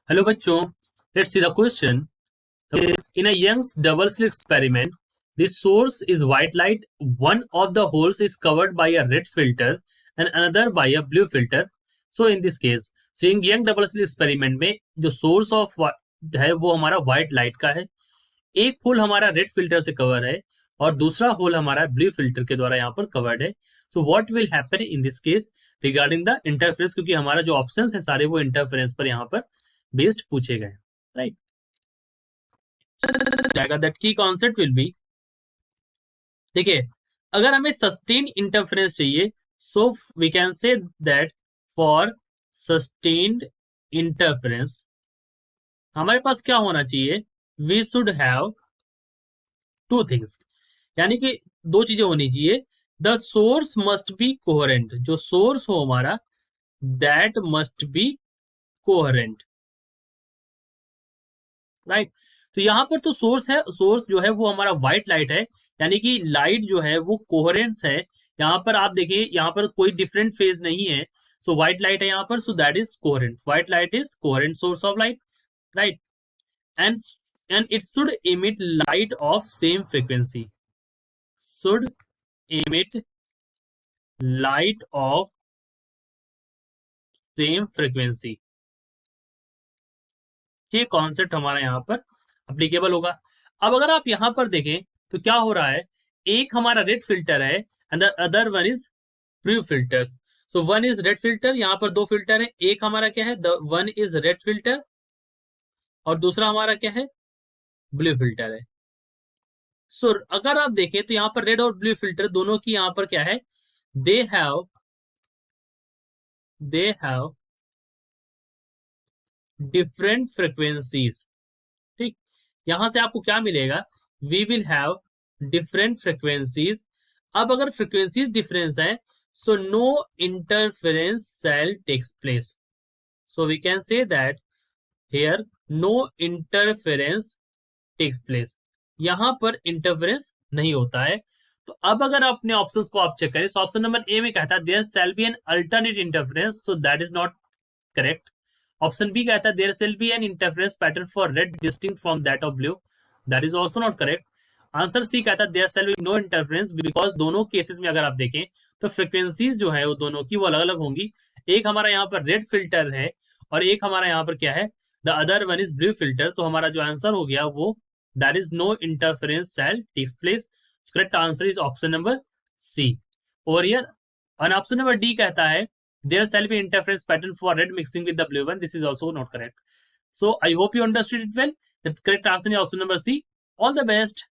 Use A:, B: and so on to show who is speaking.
A: Hello बच्चों, let's see the question. In a Young's double slit experiment, the source is white light. One of the holes is covered by a red filter and another by a blue filter. So in this case, so in Young double slit experiment में जो source of है वो हमारा white light का है. एक whole हमारा red filter से कवर है और दूसरा होल हमारा ब्लू फिल्टर के द्वारा यहाँ पर कवर्ड है. So what will happen in this case regarding the interference, क्योंकि हमारा जो ऑप्शंस है सारे वो इंटरफेरेंस पर यहाँ पर बेस्ड पूछे गए, राइट. जाएगा दैट की कॉन्सेप्ट विल बी, देखिए अगर हमें सस्टेन इंटरफेरेंस चाहिए, so we can say that for sustained interference हमारे पास क्या होना चाहिए, we should have two things, यानी कि दो चीजें होनी चाहिए. The source must be coherent, जो सोर्स हो हमारा that must be coherent, right. तो यहां पर तो सोर्स है, सोर्स जो है वो हमारा व्हाइट लाइट है, यानी कि लाइट जो है वो कोहेरेंस है. यहां पर आप देखिए यहाँ पर कोई डिफरेंट फेज नहीं है, सो व्हाइट लाइट है यहाँ पर, सो that is coherent. White light is coherent source of light, right. And it should emit light of same frequency, should emit light of same frequency. ये कॉन्सेप्ट हमारा यहाँ पर अप्लीकेबल होगा. अब अगर आप यहाँ पर देखें तो क्या हो रहा है, एक हमारा रेड फिल्टर है and the other one is blue filters. So one is red filter, यहाँ पर दो फिल्टर है, एक हमारा क्या है, the one is red filter और दूसरा हमारा क्या है, ब्लू फिल्टर है. सो अगर आप देखें तो यहाँ पर रेड और ब्लू फिल्टर दोनों की यहाँ पर क्या है, दे हैव डिफरेंट फ्रिक्वेंसीज. ठीक, यहां से आपको क्या मिलेगा, we will have different frequencies. अब अगर फ्रिक्वेंसीज डिफरेंस है, so no interference shall takes place. So we can say that here no interference takes place, यहां पर इंटरफेरेंस नहीं होता है. तो अब अगर अपने ऑप्शंस को आप चेक करें, तो ऑप्शन नंबर ए में कहता है there shall be an alternate interference, so that is not correct. Option B कहता है there shall be an interference pattern for red distinct from that of blue, that is also not correct. Answer C कहता है there shall be no interference, because दोनों cases में अगर आप देखें तो फ्रिक्वेंसीज जो है वो दोनों की वो अलग अलग होंगी. एक हमारा यहाँ पर रेड फिल्टर है और एक हमारा यहाँ पर क्या है, the other one is blue filter. तो हमारा जो आंसर हो गया वो that is no interference shall takes place. Correct answer is option number C. और हियर और ऑप्शन नंबर डी कहता है there shall be interference pattern for red mixing with the blue one. This is also not correct. So I hope you understood it well. The correct answer is option number C. All the best.